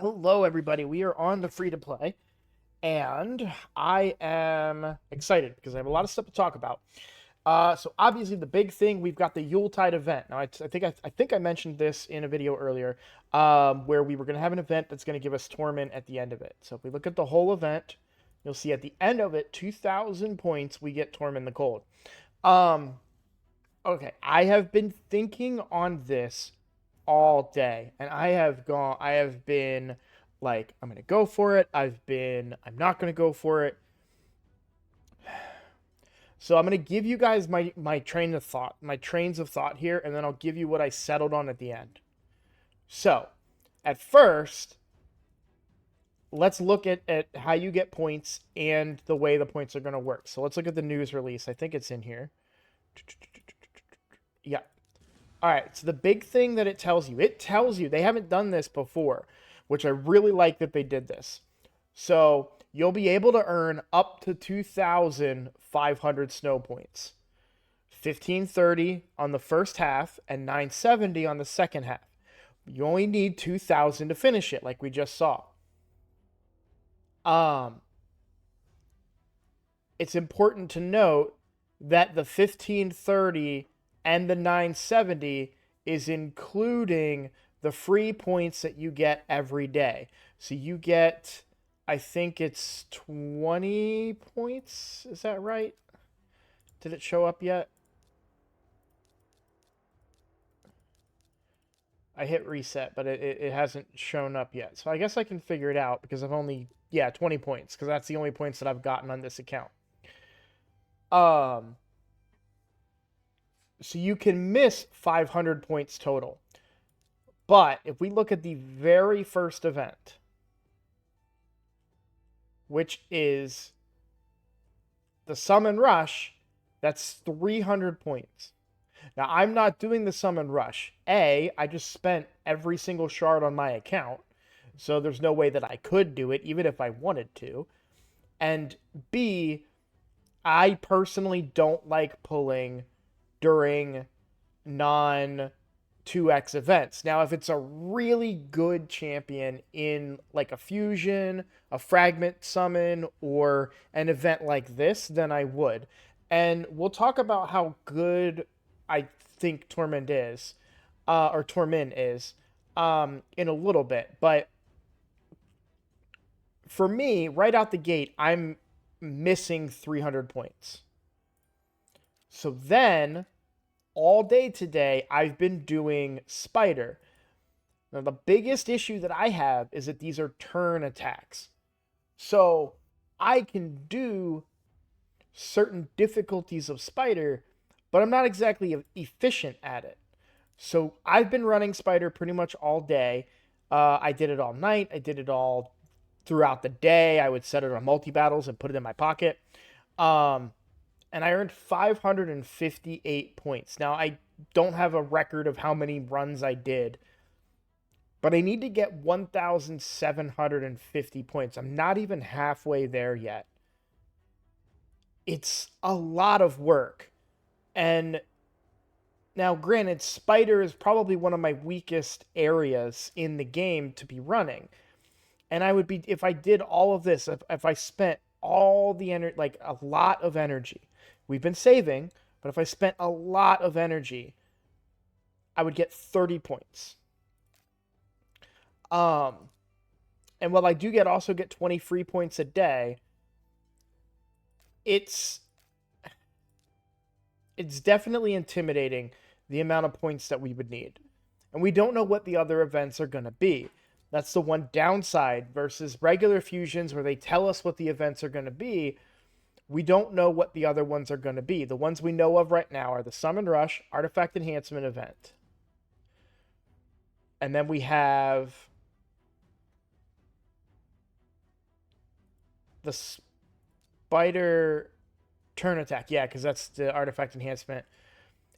Hello, everybody. We are on the free to play, and I am excited because I have a lot of stuff to talk about. So obviously, the big thing we've got the Yuletide event. Now, I think I mentioned this in a video earlier, where we were going to have an event that's going to give us Tormin at the end of it. So if we look at the whole event, you'll see at the end of it, 2,000 points, we get Tormin the Cold. Um, okay, I have been thinking on this all day, and I have been like, I'm gonna go for it. I'm not gonna go for it. So I'm gonna give you guys my trains of thought here, and then I'll give you what I settled on at the end. So, at first, let's look at how you get points and the way the points are gonna work. So let's look at the news release. I think it's in here. Yeah. All right, so the big thing that it tells you they haven't done this before, which I really like that they did this. So you'll be able to earn up to 2,500 snow points, 1,530 on the first half and 970 on the second half. You only need 2,000 to finish it, like we just saw. Um, it's important to note that the 1,530 and the 970 is including the free points that you get every day. So you get, I think it's 20 points. Is that right? Did it show up yet? I hit reset, but it hasn't shown up yet. So I guess I can figure it out because I've only, yeah, 20 points, because that's the only points that I've gotten on this account. Um, so you can miss 500 points total. But if we look at the very first event, which is the Summon Rush, that's 300 points. Now, I'm not doing the Summon Rush. I just spent every single shard on my account, so there's no way that I could do it, even if I wanted to. And B, I personally don't like pulling during non 2x events. Now, if it's a really good champion in like a fusion, a fragment summon, or an event like this, then I would. And we'll talk about how good I think Tormin is, in a little bit. But for me, right out the gate, I'm missing 300 points. So then all day today, I've been doing Spider. Now, the biggest issue that I have is that these are turn attacks. So I can do certain difficulties of Spider, but I'm not exactly efficient at it. So I've been running Spider pretty much all day. I did it all night. I did it all throughout the day. I would set it on multi battles and put it in my pocket. Um, and I earned 558 points. Now, I don't have a record of how many runs I did, but I need to get 1,750 points. I'm not even halfway there yet. It's a lot of work. And now, granted, Spider is probably one of my weakest areas in the game to be running. And I would be, if I did all of this, if I spent all the energy, like a lot of energy, we've been saving, but if I spent a lot of energy, I would get 30 points. Um, and while I do also get 20 free points a day, it's definitely intimidating the amount of points that we would need. And we don't know what the other events are going to be. That's the one downside versus regular fusions where they tell us what the events are going to be. We don't know what the other ones are going to be. The ones we know of right now are the Summon Rush, Artifact Enhancement event. And then we have the Spider turn attack. Yeah, because that's the Artifact Enhancement.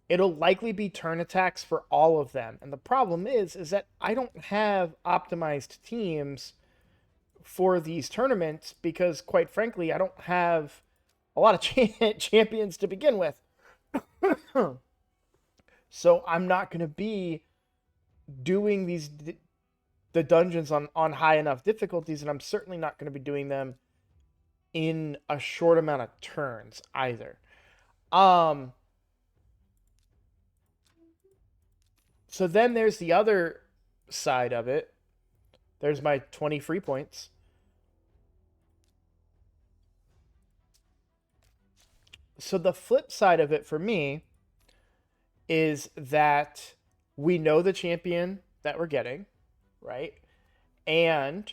It'll likely be turn attacks for all of them. And the problem is that I don't have optimized teams for these tournaments because, quite frankly, I don't have a lot of champions to begin with. So I'm not going to be doing the dungeons on high enough difficulties, and I'm certainly not going to be doing them in a short amount of turns either. Um, so then there's the other side of it. There's my 20 free points. So the flip side of it for me is that we know the champion that we're getting, right? And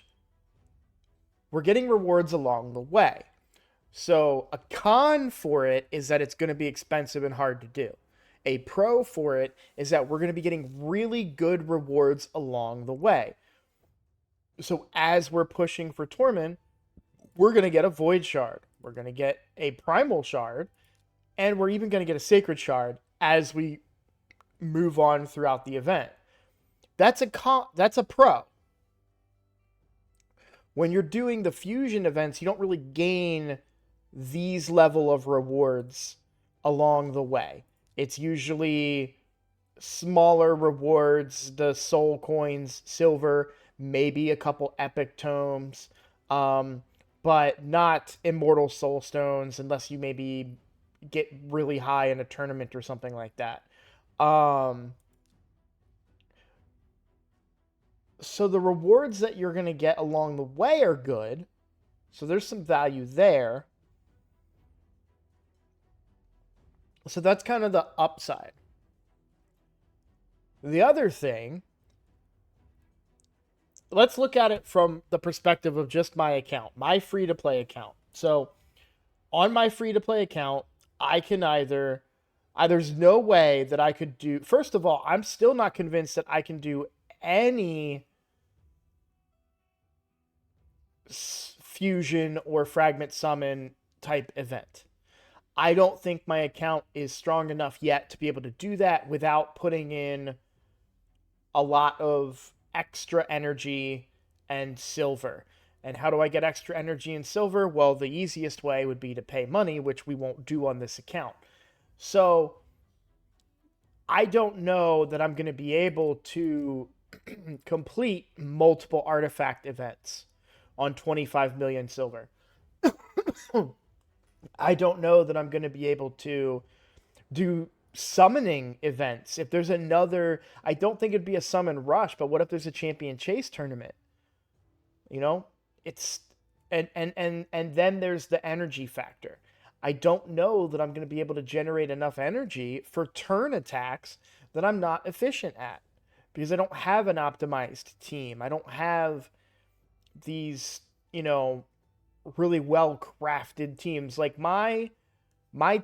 we're getting rewards along the way. So a con for it is that it's going to be expensive and hard to do. A pro for it is that we're going to be getting really good rewards along the way. So as we're pushing for Tormin, we're going to get a Void Shard. We're going to get a Primal Shard. And we're even going to get a Sacred Shard as we move on throughout the event. That's a pro. When you're doing the fusion events, you don't really gain these level of rewards along the way. It's usually smaller rewards, the soul coins, silver, maybe a couple epic tomes, but not immortal soul stones unless you maybe get really high in a tournament or something like that. So the rewards that you're going to get along the way are good. So there's some value there. So that's kind of the upside. The other thing, let's look at it from the perspective of just my account, my free-to-play account. So on my free-to-play account, I can there's no way that I could do, first of all, I'm still not convinced that I can do any fusion or fragment summon type event. I don't think my account is strong enough yet to be able to do that without putting in a lot of extra energy and silver. And how do I get extra energy and silver? Well, the easiest way would be to pay money, which we won't do on this account. So I don't know that I'm going to be able to complete multiple artifact events on 25 million silver. I don't know that I'm going to be able to do summoning events. If there's another, I don't think it'd be a summon rush, but what if there's a champion chase tournament? You know, it's and then there's the energy factor. I don't know that I'm going to be able to generate enough energy for turn attacks that I'm not efficient at because I don't have an optimized team. I don't have these, really well crafted teams. Like my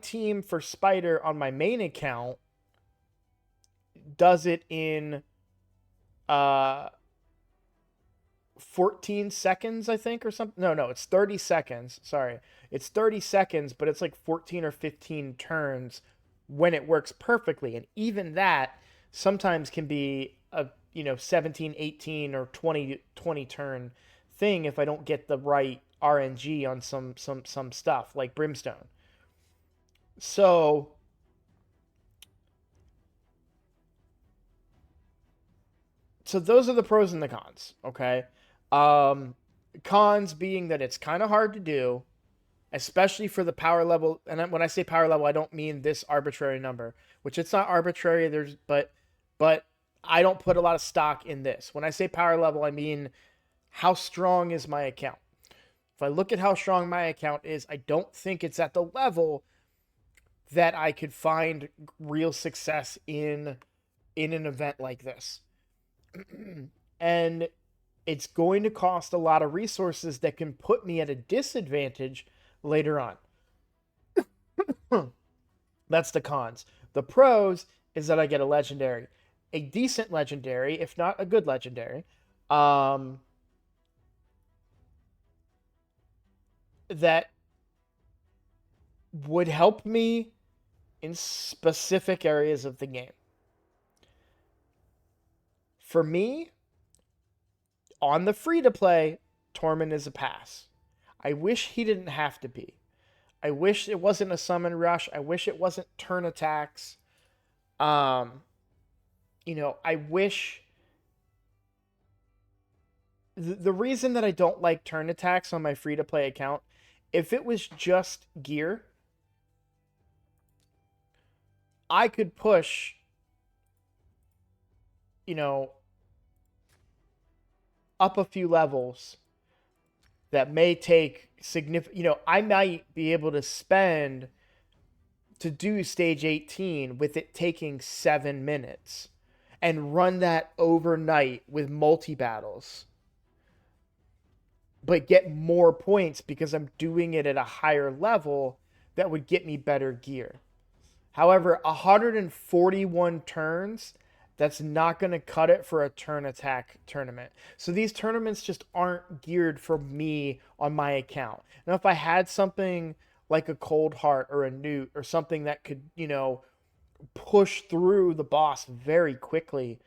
team for Spider on my main account does it in 14 seconds, I think, or something. No, it's 30 seconds. Sorry. It's 30 seconds, but it's like 14 or 15 turns when it works perfectly. And even that sometimes can be a, 17, 18 or 20 turn thing if I don't get the right RNG on some stuff like Brimstone. So those are the pros and the cons, okay? Cons being that it's kind of hard to do, especially for the power level. And when I say power level, I don't mean this arbitrary number, which it's not arbitrary. But I don't put a lot of stock in this. When I say power level, I mean how strong is my account. If I look at how strong my account is, I don't think it's at the level that I could find real success in an event like this. And it's going to cost a lot of resources that can put me at a disadvantage later on. That's the cons. The pros is that I get a legendary, a decent legendary, if not a good legendary, that would help me in specific areas of the game. For me, on the free-to-play, Tormin is a pass. I wish he didn't have to be. I wish it wasn't a summon rush. I wish it wasn't turn attacks. I wish the reason that I don't like turn attacks on my free to play account, if it was just gear, I could push, you know, up a few levels that may take significant, I might be able to spend to do stage 18 with it taking 7 minutes and run that overnight with multi battles, but get more points because I'm doing it at a higher level that would get me better gear. However, 141 turns, that's not going to cut it for a turn attack tournament. So these tournaments just aren't geared for me on my account. Now, if I had something like a Cold Heart or a Newt or something that could, push through the boss very quickly,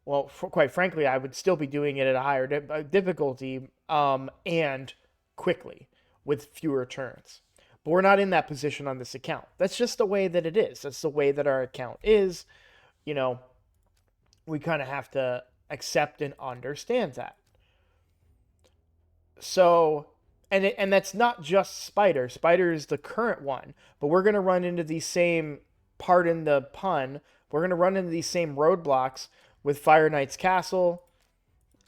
well, quite frankly, I would still be doing it at a higher difficulty and quickly with fewer turns. But we're not in that position on this account. That's just the way that it is. That's the way that our account is. You know, we kind of have to accept and understand that. So, and that's not just Spider. Spider is the current one, but we're going to run into these same, pardon the pun, we're going to run into these same roadblocks with Fire Knight's Castle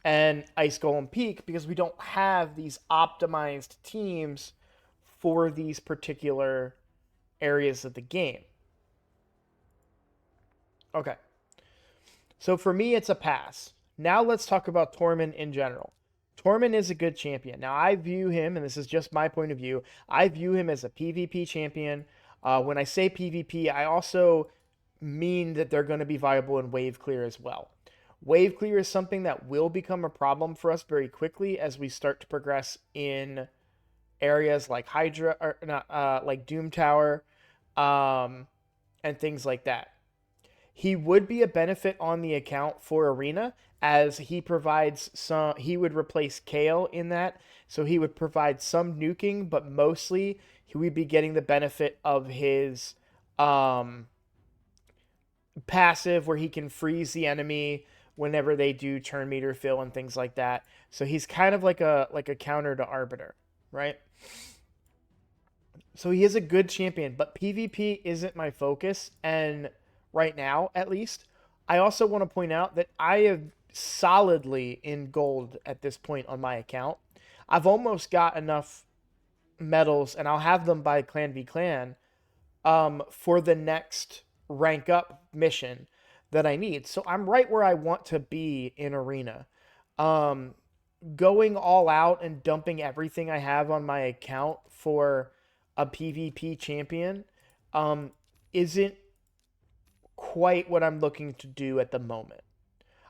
and Ice Golem Peak because we don't have these optimized teams for these particular areas of the game. Okay. So for me, it's a pass. Now let's talk about Tormin in general. Tormin is a good champion. Now I view him, and this is just my point of view, I view him as a PvP champion. When I say PvP, I also mean that they're going to be viable in wave clear as well. Wave clear is something that will become a problem for us very quickly as we start to progress in areas like Hydra, or not, like Doom Tower, and things like that. He would be a benefit on the account for Arena as he provides some, he would replace Kale in that. So he would provide some nuking, but mostly he would be getting the benefit of his passive where he can freeze the enemy whenever they do turn meter fill and things like that. So he's kind of like a counter to Arbiter, right? So he is a good champion, but PvP isn't my focus, and right now at least. I also want to point out that I am solidly in gold at this point on my account. I've almost got enough medals, and I'll have them by Clan v Clan for the next rank up mission that I need. So I'm right where I want to be in Arena. Um, Going all out and dumping everything I have on my account for a PvP champion um, isn't quite what I'm looking to do at the moment.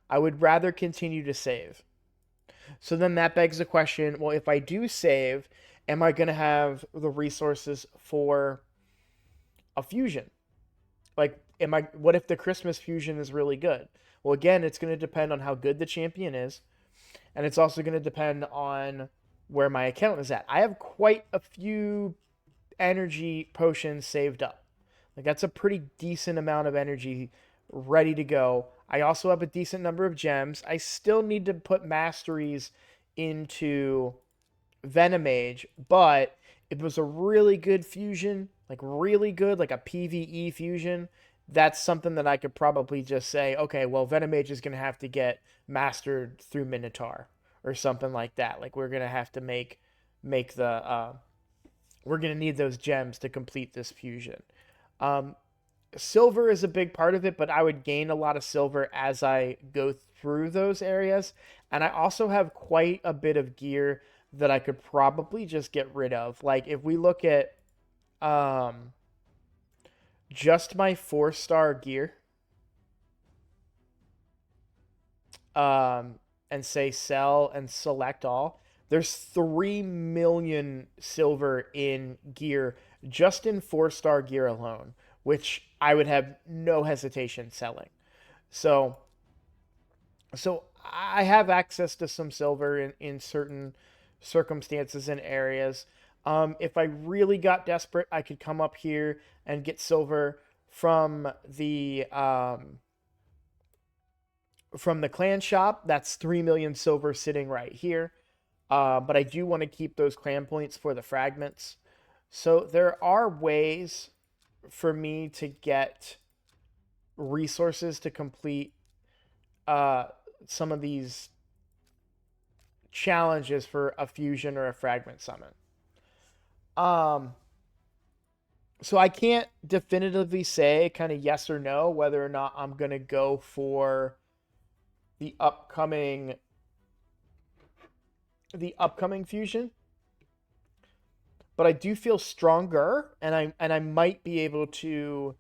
I would rather continue to save. So then that begs the question, well, if I do save, am I going to have the resources for a fusion? Like, what if the Christmas fusion is really good? Well, again, it's going to depend on how good the champion is, and it's also going to depend on where my account is at. I have quite a few energy potions saved up. Like, that's a pretty decent amount of energy ready to go. I also have a decent number of gems. I still need to put masteries into Venomage, but if it was a really good fusion, like really good, like a PvE fusion, that's something that I could probably just say, okay, well, Venomage is going to have to get mastered through Minotaur or something like that. Like, we're going to have to make the we're going to need those gems to complete this fusion. Um, Silver is a big part of it, but I would gain a lot of silver as I go through those areas. And I also have quite a bit of gear that I could probably just get rid of. Like, if we look at um, just my 4-star gear and say sell and select all, there's 3 million silver in gear just in 4-star gear alone, which I would have no hesitation selling. So I have access to some silver in certain circumstances and areas. If I really got desperate, I could come up here and get silver from the from the clan shop. That's 3 million silver sitting right here. But I do want to keep those clan points for the fragments. So there are ways for me to get resources to complete uh, some of these challenges for a fusion or a fragment summon. Um, so I can't definitively say kind of yes or no whether or not I'm gonna go for the upcoming fusion, but I do feel stronger, and I might be able to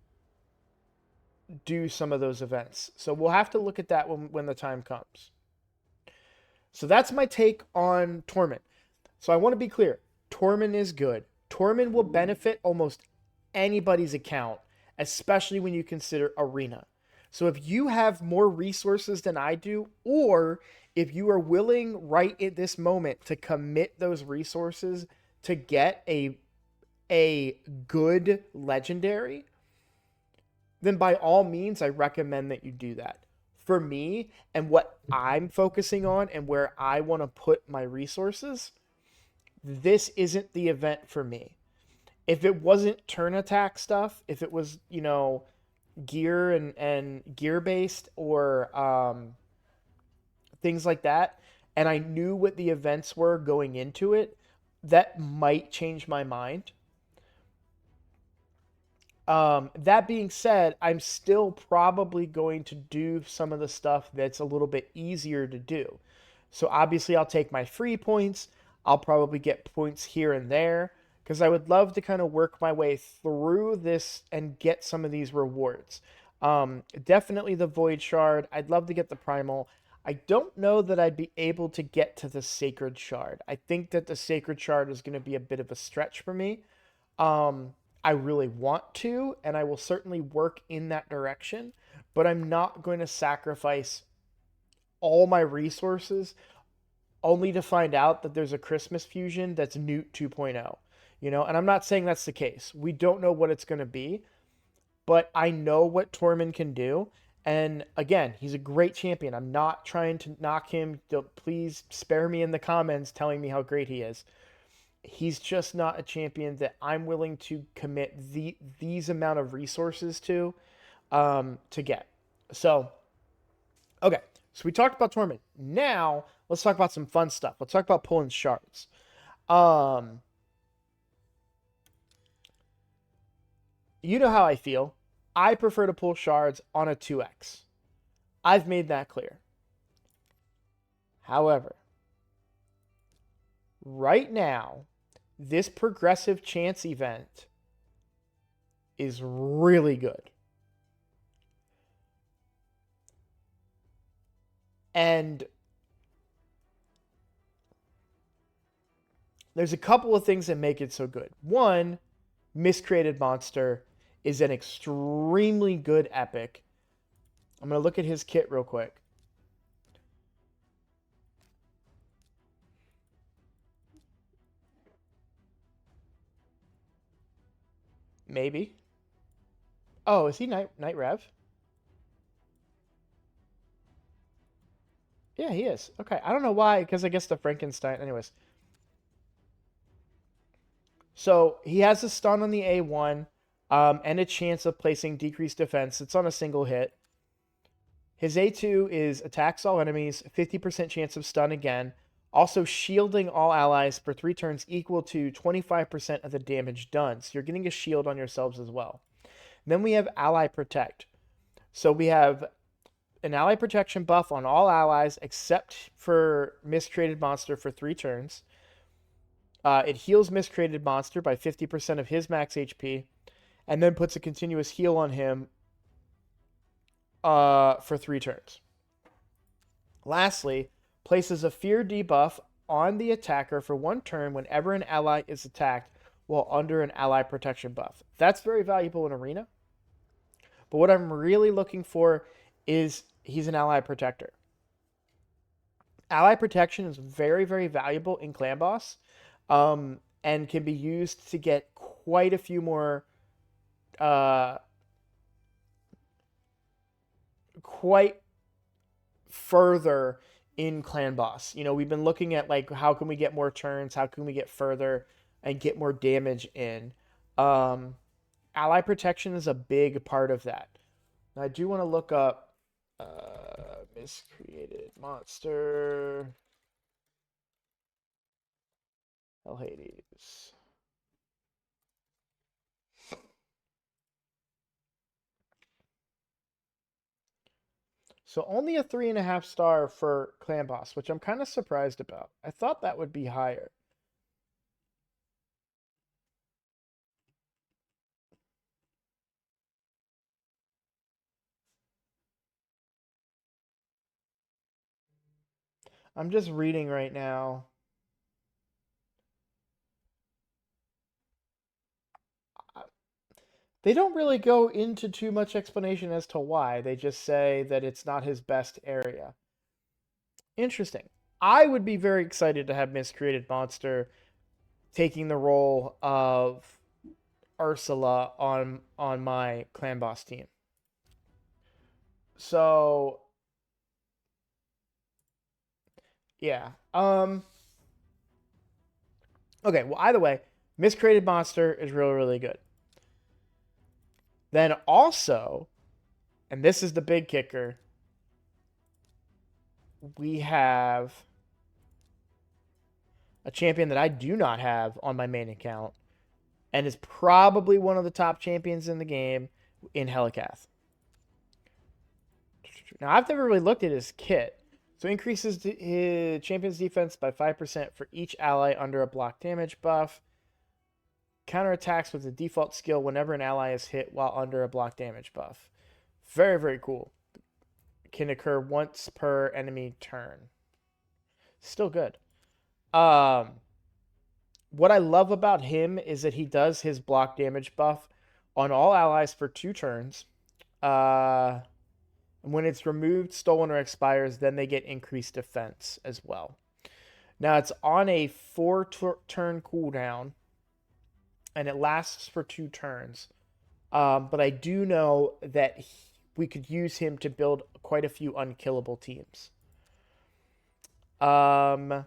do some of those events. So we'll have to look at that when the time comes. So that's my take on Tormin. So I want to be clear. Tormin is good. Tormin will benefit almost anybody's account, especially when you consider Arena. So if you have more resources than I do, or if you are willing right at this moment to commit those resources to get a good legendary, then by all means, I recommend that you do that. For me, and what I'm focusing on and where I want to put my resources, this isn't the event for me. If it wasn't turn attack stuff, if it was, gear and gear based, or things like that, and I knew what the events were going into it, that might change my mind. That being said, I'm still probably going to do some of the stuff that's a little bit easier to do. So obviously, I'll take my free points. I'll probably get points here and there because I would love to kind of work my way through this and get some of these rewards. Definitely the Void Shard. I'd love to get the Primal. I don't know that I'd be able to get to the Sacred Shard. I think that the Sacred Shard is going to be a bit of a stretch for me. I really want to, and I will certainly work in that direction, but I'm not going to sacrifice all my resources only to find out that there's a Christmas fusion that's Newt 2.0. And I'm not saying that's the case. We don't know what it's going to be, but I know what Tormin can do. And again, he's a great champion. I'm not trying to knock him. Please spare me in the comments telling me how great he is. He's just not a champion that I'm willing to commit these amount of resources to get. So, okay. So we talked about Torment. Now let's talk about some fun stuff. Let's talk about pulling shards. You know how I feel. I prefer to pull shards on a 2x. I've made that clear. However, right now, this progressive chance event is really good. And there's a couple of things that make it so good. One, Miscreated Monster is an extremely good epic. I'm going to look at his kit real quick. Maybe. Oh, is he Night Rev? Yeah, he is. Okay, I don't know why, because I guess the Frankenstein. Anyways. So he has a stun on the A1 and a chance of placing decreased defense. It's on a single hit. His A2 is attacks all enemies, 50% chance of stun again. Also shielding all allies for 3 turns equal to 25% of the damage done. So you're getting a shield on yourselves as well. Then we have Ally Protect. So we have an ally protection buff on all allies except for Miscreated Monster for 3 turns. It heals Miscreated Monster by 50% of his max HP, and then puts a continuous heal on him for 3 turns. Lastly, places a fear debuff on the attacker for 1 turn whenever an ally is attacked while under an ally protection buff. That's very valuable in Arena. But what I'm really looking for is he's an ally protector. Ally protection is very, very valuable in Clan Boss, and can be used to get quite a few more, quite further in Clan Boss. We've been looking at like how can we get more turns, how can we get further and get more damage in. Um, Ally protection is a big part of that. I do want to look up miscreated monster Hell Hades. So only a 3.5 star for Clan Boss, which I'm kind of surprised about. I thought that would be higher. I'm just reading right now. They don't really go into too much explanation as to why. They just say that it's not his best area. Interesting. I would be very excited to have Miscreated Monster taking the role of Ursula on my Clan Boss team. So yeah. Okay, well either way, Miscreated Monster is really, really good. Then also, and this is the big kicker, we have a champion that I do not have on my main account and is probably one of the top champions in the game in Helicath. Now, I've never really looked at his kit. So increases his champion's defense by 5% for each ally under a block damage buff. Counterattacks with the default skill whenever an ally is hit while under a block damage buff. Very, very cool. Can occur once per enemy turn. Still good. What I love about him is that he does his block damage buff on all allies for 2 turns. When it's removed, stolen, or expires, then they get increased defense as well. Now, it's on a 4-turn cooldown, and it lasts for 2 turns. But I do know that we could use him to build quite a few unkillable teams. And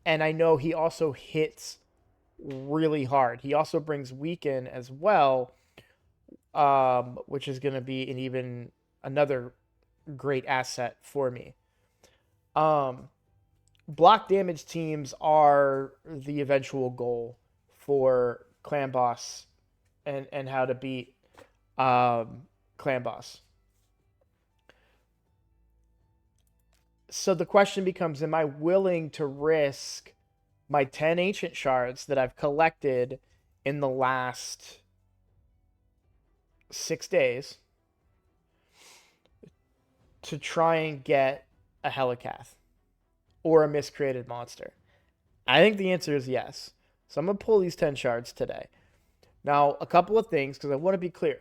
I know he also hits really hard. He also brings weaken as well, which is going to be another great asset for me. Block damage teams are the eventual goal for Clan Boss and how to beat Clan Boss. So the question becomes, am I willing to risk my 10 ancient shards that I've collected in the last 6 days to try and get a Helicath or a miscreated monster? I think the answer is yes. So I'm going to pull these 10 shards today. Now, a couple of things, because I want to be clear.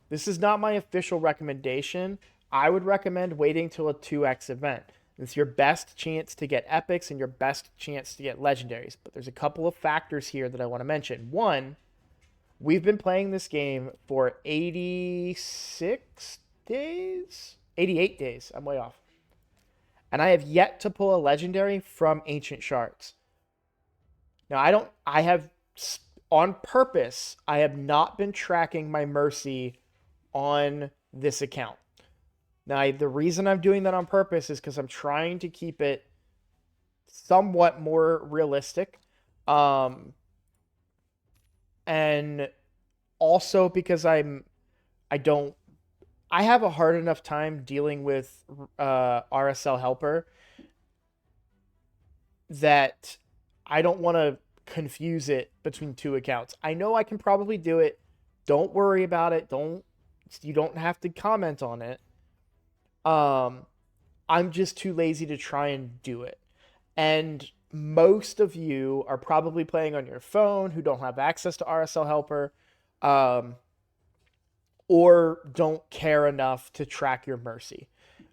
This is not my official recommendation. I would recommend waiting till a 2x event. It's your best chance to get epics and your best chance to get legendaries. But there's a couple of factors here that I want to mention. One, we've been playing this game for 86 days? 88 days. I'm way off. And I have yet to pull a legendary from Ancient Shards. Now, on purpose, I have not been tracking my Mercy on this account. Now, the reason I'm doing that on purpose is because I'm trying to keep it somewhat more realistic. And also because I have a hard enough time dealing with RSL Helper that I don't want to confuse it between 2 accounts. I know I can probably do it. Don't worry about it. You don't have to comment on it. I'm just too lazy to try and do it. And most of you are probably playing on your phone who don't have access to RSL Helper, or don't care enough to track your Mercy.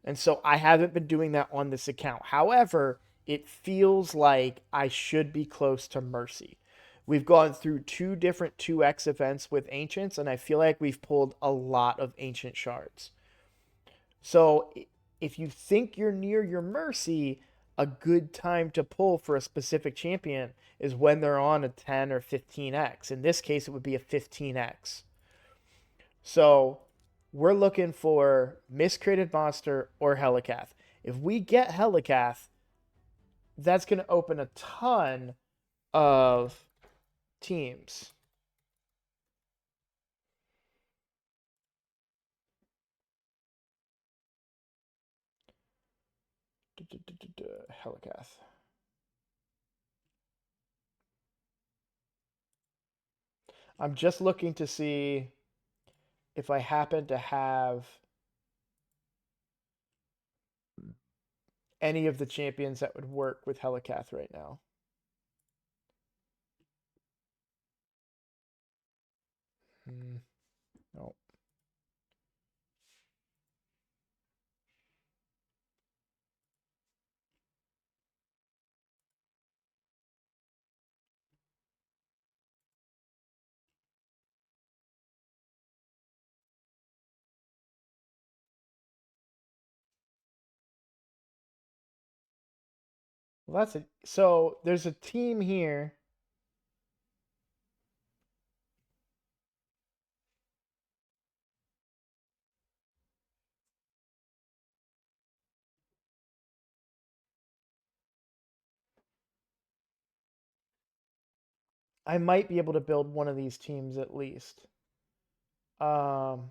And so I haven't been doing that on this account. However, it feels like I should be close to Mercy. We've gone through 2 different 2x events with Ancients, and I feel like we've pulled a lot of Ancient Shards. So if you think you're near your mercy, a good time to pull for a specific champion is when they're on a 10 or 15x. In this case, it would be a 15x. So we're looking for Miscreated Monster or Helicath. If we get Helicath, that's going to open a ton of teams. Helicath. I'm just looking to see if I happen to have any of the champions that would work with Helicath right now. No. Well, that's it. So there's a team here. I might be able to build one of these teams at least. Um,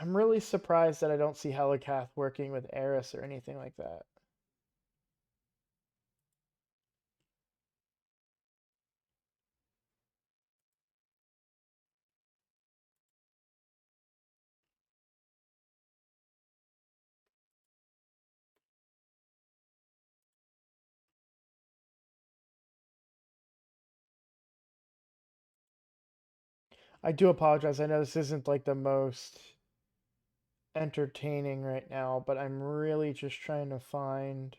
I'm really surprised that I don't see Helicath working with Eris or anything like that. I do apologize. I know this isn't like the most entertaining right now, but I'm really just trying to find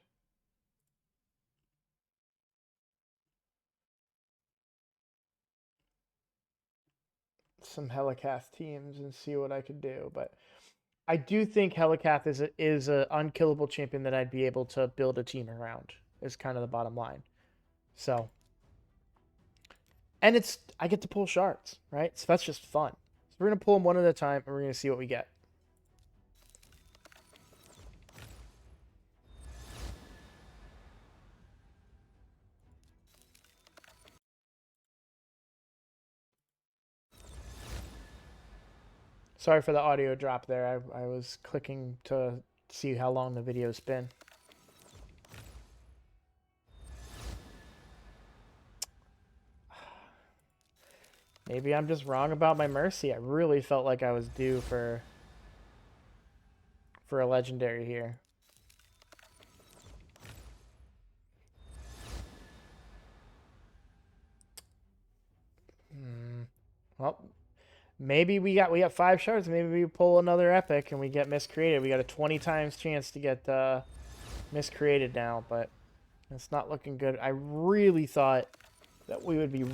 some Helicath teams and see what I could do. But I do think Helicath is a unkillable champion that I'd be able to build a team around. Is kind of the bottom line. So, and it's I get to pull shards, right? So that's just fun. So we're gonna pull them one at a time, and we're gonna see what we get. Sorry for the audio drop there. I was clicking to see how long the video's been. Maybe I'm just wrong about my mercy. I really felt like I was due for a legendary here. Well, maybe we got 5 shards. Maybe we pull another epic and we get miscreated. We got a 20 times chance to get miscreated now, but it's not looking good. I really thought that we would be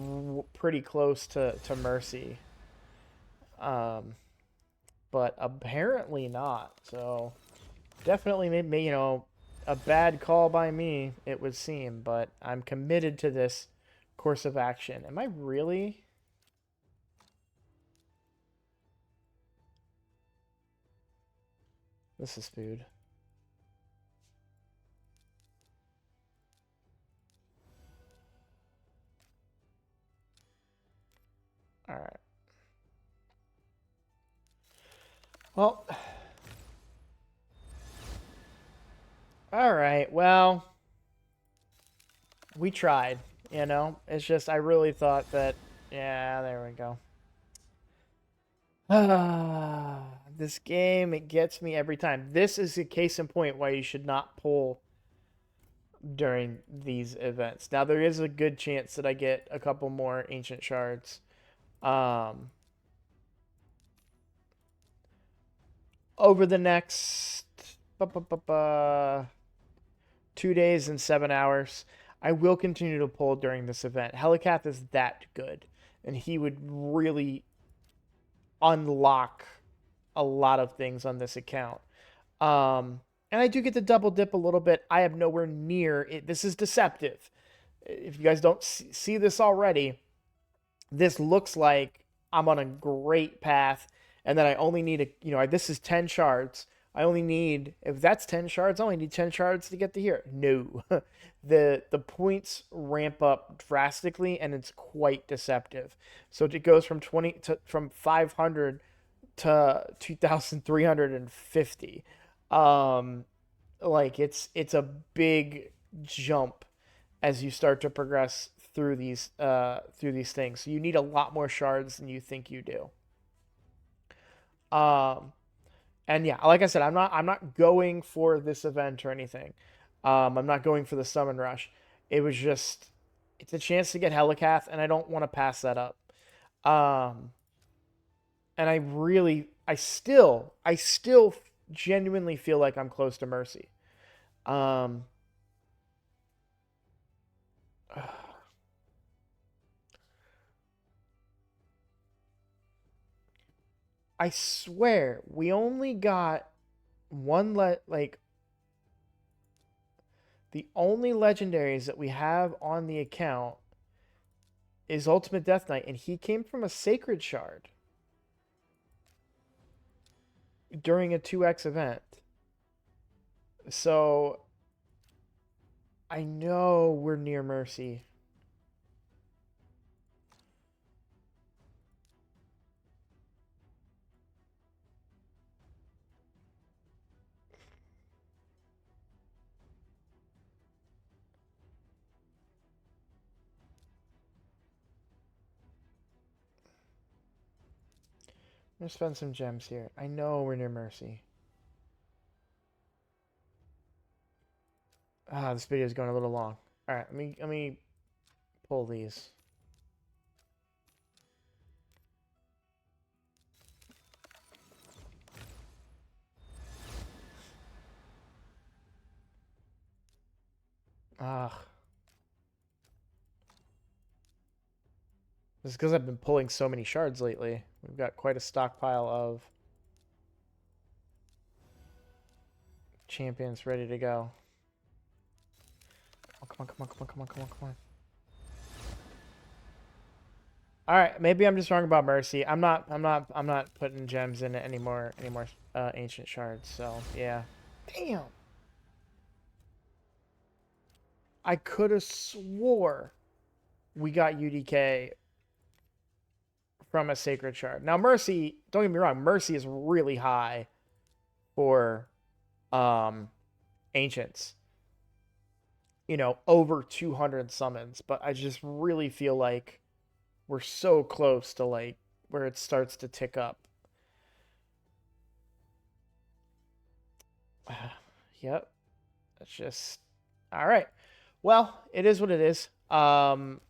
pretty close to mercy. But apparently not. So definitely maybe, a bad call by me, it would seem, but I'm committed to this course of action. Am I really? This is food. All right. Well, all right. Well, we tried, It's just I really thought that yeah, there we go. This game, it gets me every time. This is a case in point why you should not pull during these events. Now there is a good chance that I get a couple more ancient shards. Over the next 2 days and 7 hours. I will continue to pull during this event. Helicath is that good, and he would really unlock a lot of things on this account. And I do get to double dip a little bit. I have nowhere near it. This is deceptive. If you guys don't see this already, this looks like I'm on a great path, and then I only need this is 10 shards. I only need, if that's 10 shards, I only need 10 shards to get to here. No. The points ramp up drastically, and it's quite deceptive. So it goes from 500 to 2,350. Like it's a big jump as you start to progress through these things. So you need a lot more shards than you think you do. Um, and yeah, like I said, I'm not going for this event or anything. I'm not going for the summon rush. It was just it's a chance to get Helicath, and I don't want to pass that up. Um, and I still genuinely feel like I'm close to Mercy. Um, I swear we only got like the only legendaries that we have on the account is Ultimate Death Knight, and he came from a Sacred Shard during a 2x event. So I know we're near Mercy. I'm gonna spend some gems here. I know we're near Mercy. Ah, this video is going a little long. All right, let me pull these. Ah, this is because I've been pulling so many shards lately. We've got quite a stockpile of champions ready to go. Oh, come on, come on, come on, come on, come on, come on. All right, maybe I'm just wrong about Mercy. I'm not putting gems in anymore ancient shards. So yeah. Damn. I could have swore we got UDK from a sacred shard. Now Mercy, don't get me wrong, Mercy is really high for ancients. Over 200 summons, but I just really feel like we're so close to like where it starts to tick up. Yep. That's just all right. Well, it is what it is. I'm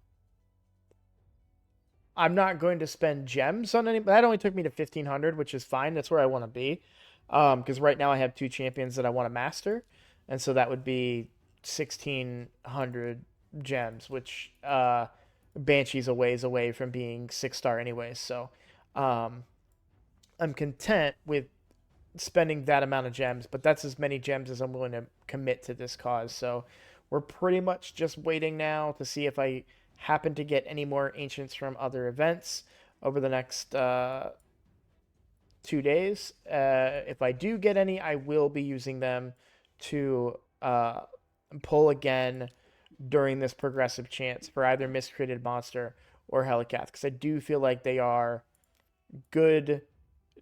not going to spend gems on any. That only took me to 1,500, which is fine. That's where I want to be. Because right now I have two champions that I want to master, and so that would be 1,600 gems, which Banshee's a ways away from being 6-star anyways. So, um, I'm content with spending that amount of gems, but that's as many gems as I'm willing to commit to this cause. So, we're pretty much just waiting now to see if I happen to get any more ancients from other events over the next 2 days. If I do get any, I will be using them to pull again during this progressive chance for either Miscreated Monster or Helicath, because I do feel like they are good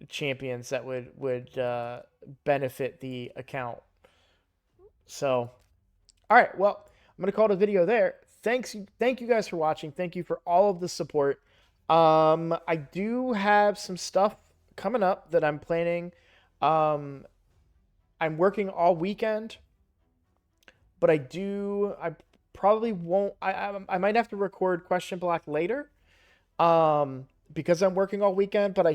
champions that would benefit the account. So, all right, well, I'm gonna call it a video there. Thank you guys for watching. Thank you for all of the support. I do have some stuff coming up that I'm planning. I'm working all weekend, but I probably won't. I might have to record Question Block later, because I'm working all weekend. But I'm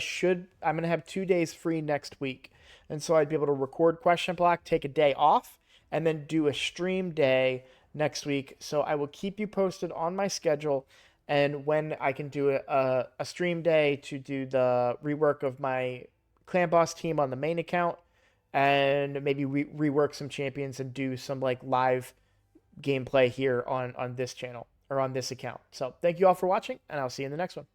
gonna have 2 days free next week, and so I'd be able to record Question Block, take a day off, and then do a stream day next week. So I will keep you posted on my schedule and when I can do a stream day to do the rework of my clan boss team on the main account, and maybe rework some champions and do some like live gameplay here on this channel or on this account. So thank you all for watching, and I'll see you in the next one.